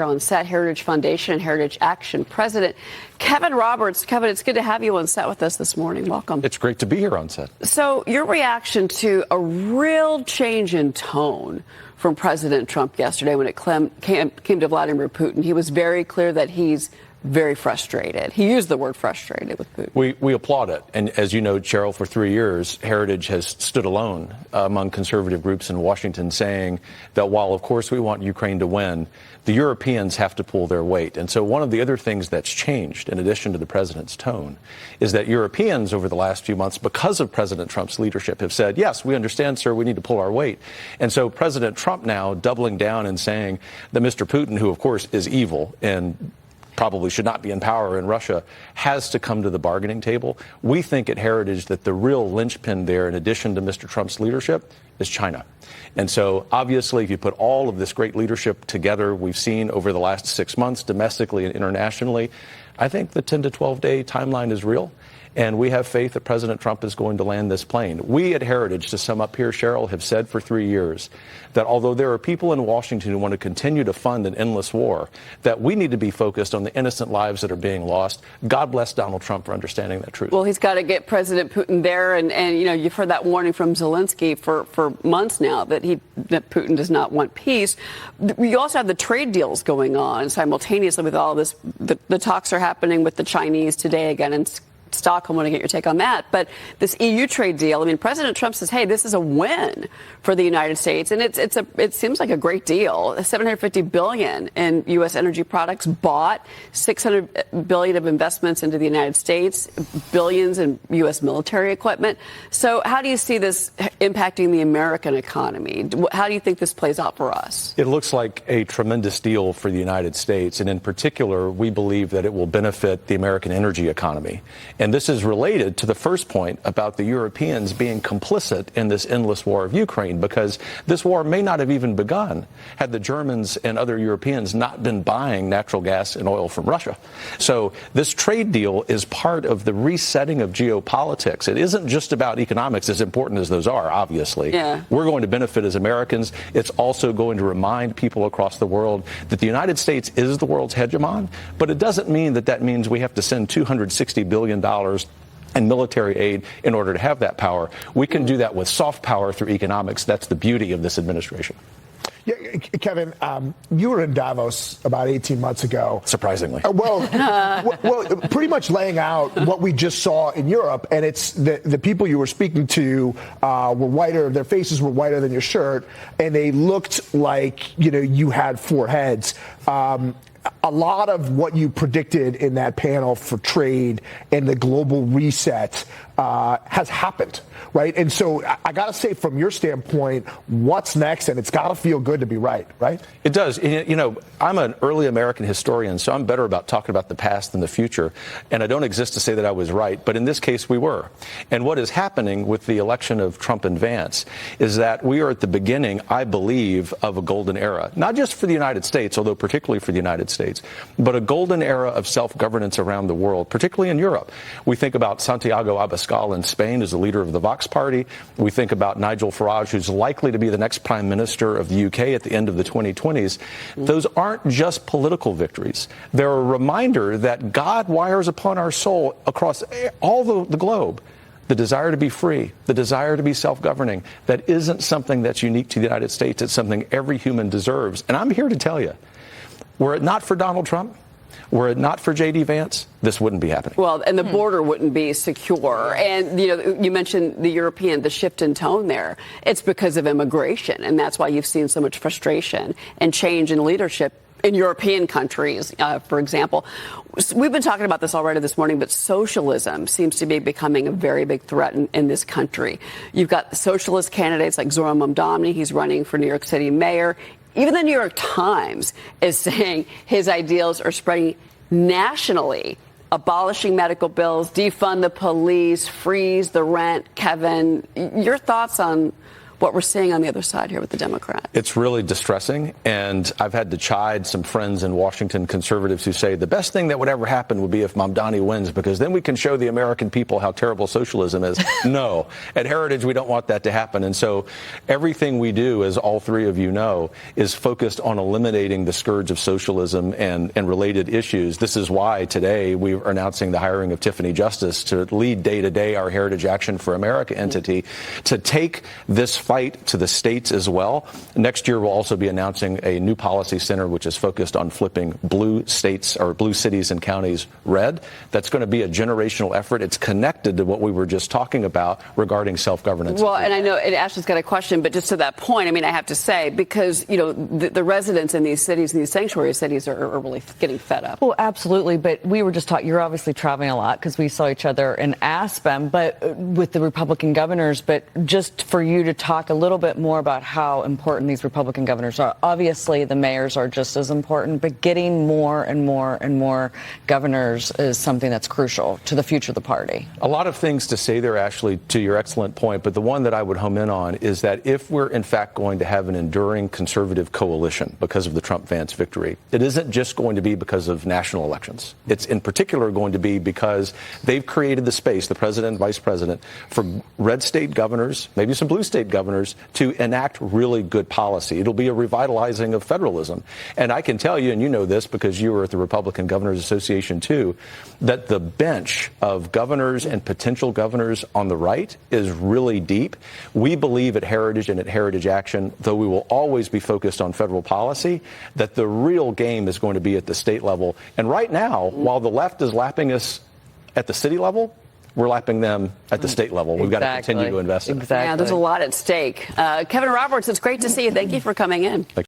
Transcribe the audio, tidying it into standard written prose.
On set, Heritage Foundation and Heritage Action President Kevin Roberts. Kevin, it's good to have you on set with us this morning. Welcome. It's great to be here on set. So your reaction to a real change in tone from President Trump yesterday when it came to Vladimir Putin. He was very clear that he's very frustrated. He used the word frustrated with Putin. We applaud it. And as you know, Cheryl, for 3 years, Heritage has stood alone among conservative groups in Washington, saying that while, of course, we want Ukraine to win, the Europeans have to pull their weight. And so one of the other things that's changed, in addition to the president's tone, is that Europeans over the last few months, because of President Trump's leadership, have said, yes, we understand, sir, we need to pull our weight. And so President Trump now doubling down and saying that Mr. Putin, who, of course, is evil and probably should not be in power in Russia, has to come to the bargaining table. We think at Heritage that the real linchpin there, in addition to Mr. Trump's leadership, is China. And so, obviously, if you put all of this great leadership together we've seen over the last 6 months, domestically and internationally, I think the 10 to 12-day timeline is real. And we have faith that President Trump is going to land this plane. We at Heritage, to sum up here, Cheryl, have said for 3 years that although there are people in Washington who want to continue to fund an endless war, that we need to be focused on the innocent lives that are being lost. God bless Donald Trump for understanding that truth. Well, he's got to get President Putin there. And you know, you've heard that warning from Zelensky for months now that Putin does not want peace. We also have the trade deals going on simultaneously with all this. The talks are happening with the Chinese today again in Stockholm. I want to get your take on that. But this EU trade deal, I mean, President Trump says, hey, this is a win for the United States. And it seems like a great deal. $750 billion in U.S. energy products bought, $600 billion of investments into the United States, billions in U.S. military equipment. So how do you see this impacting the American economy? How do you think this plays out for us? It looks like a tremendous deal for the United States. And in particular, we believe that it will benefit the American energy economy. And this is related to the first point about the Europeans being complicit in this endless war of Ukraine, because this war may not have even begun had the Germans and other Europeans not been buying natural gas and oil from Russia. So this trade deal is part of the resetting of geopolitics. It isn't just about economics, as important as those are, obviously. Yeah. We're going to benefit as Americans. It's also going to remind people across the world that the United States is the world's hegemon, but it doesn't mean that means we have to send $260 billion and military aid in order to have that power. We can do that with soft power through economics. That's the beauty of this administration. Yeah, Kevin, you were in Davos about 18 months ago. Surprisingly. Well, pretty much laying out what we just saw in Europe, and it's the people you were speaking to were whiter, their faces were whiter than your shirt, and they looked like, you know, you had four heads. A lot of what you predicted in that panel for trade and the global reset has happened, right? And so I got to say, from your standpoint, what's next? And it's got to feel good to be right? It does. You know, I'm an early American historian, so I'm better about talking about the past than the future. And I don't exist to say that I was right, but in this case, we were. And what is happening with the election of Trump and Vance is that we are at the beginning, I believe, of a golden era, not just for the United States, although particularly for the United States, but a golden era of self-governance around the world, particularly in Europe. We think about Santiago Abascal in Spain as the leader of the Vox Party. We think about Nigel Farage, who's likely to be the next prime minister of the UK at the end of the 2020s. Those aren't just political victories. They're a reminder that God wires upon our soul across all the globe the desire to be free, the desire to be self-governing. That isn't something that's unique to the United States. It's something every human deserves. And I'm here to tell you, were it not for Donald Trump, were it not for J.D. Vance, this wouldn't be happening. Well, and the border wouldn't be secure. And, you know, you mentioned the shift in tone there. It's because of immigration. And that's why you've seen so much frustration and change in leadership in European countries, for example. We've been talking about this already this morning, but socialism seems to be becoming a very big threat in this country. You've got socialist candidates like Zoran Mamdani. He's running for New York City mayor. Even the New York Times is saying his ideals are spreading nationally, abolishing medical bills, defund the police, freeze the rent. Kevin, your thoughts on what we're seeing on the other side here with the Democrats? It's really distressing, and I've had to chide some friends in Washington, conservatives, who say the best thing that would ever happen would be if Mamdani wins, because then we can show the American people how terrible socialism is. No. At Heritage, we don't want that to happen. And so everything we do, as all three of you know, is focused on eliminating the scourge of socialism and related issues. This is why today we are announcing the hiring of Tiffany Justice to lead day-to-day our Heritage Action for America entity, to take this fight to the states as well. Next year, we'll also be announcing a new policy center which is focused on flipping blue states or blue cities and counties red. That's going to be a generational effort. It's connected to what we were just talking about regarding self-governance. Well, and I know Ashley's got a question, but just to that point, I mean, I have to say, because, you know, the residents in these cities, in these sanctuary cities, are really getting fed up. Well, absolutely. But we were just talking, you're obviously traveling a lot because we saw each other in Aspen, but with the Republican governors. But just for you to talk a little bit more about how important these Republican governors are. Obviously, the mayors are just as important, but getting more and more and more governors is something that's crucial to the future of the party. A lot of things to say there, Ashley, to your excellent point, but the one that I would home in on is that if we're in fact going to have an enduring conservative coalition because of the Trump-Vance victory, it isn't just going to be because of national elections. It's in particular going to be because they've created the space, the president and vice president, for red state governors, maybe some blue state governors, to enact really good policy. It'll be a revitalizing of federalism. And I can tell you, and you know this because you were at the Republican Governors Association too, that the bench of governors and potential governors on the right is really deep. We believe at Heritage and at Heritage Action, though we will always be focused on federal policy, that the real game is going to be at the state level. And right now, while the left is lapping us at the city level, we're lapping them at the state level. We've got to continue to invest in it. Yeah, there's a lot at stake. Kevin Roberts, it's great to see you. Thank you for coming in.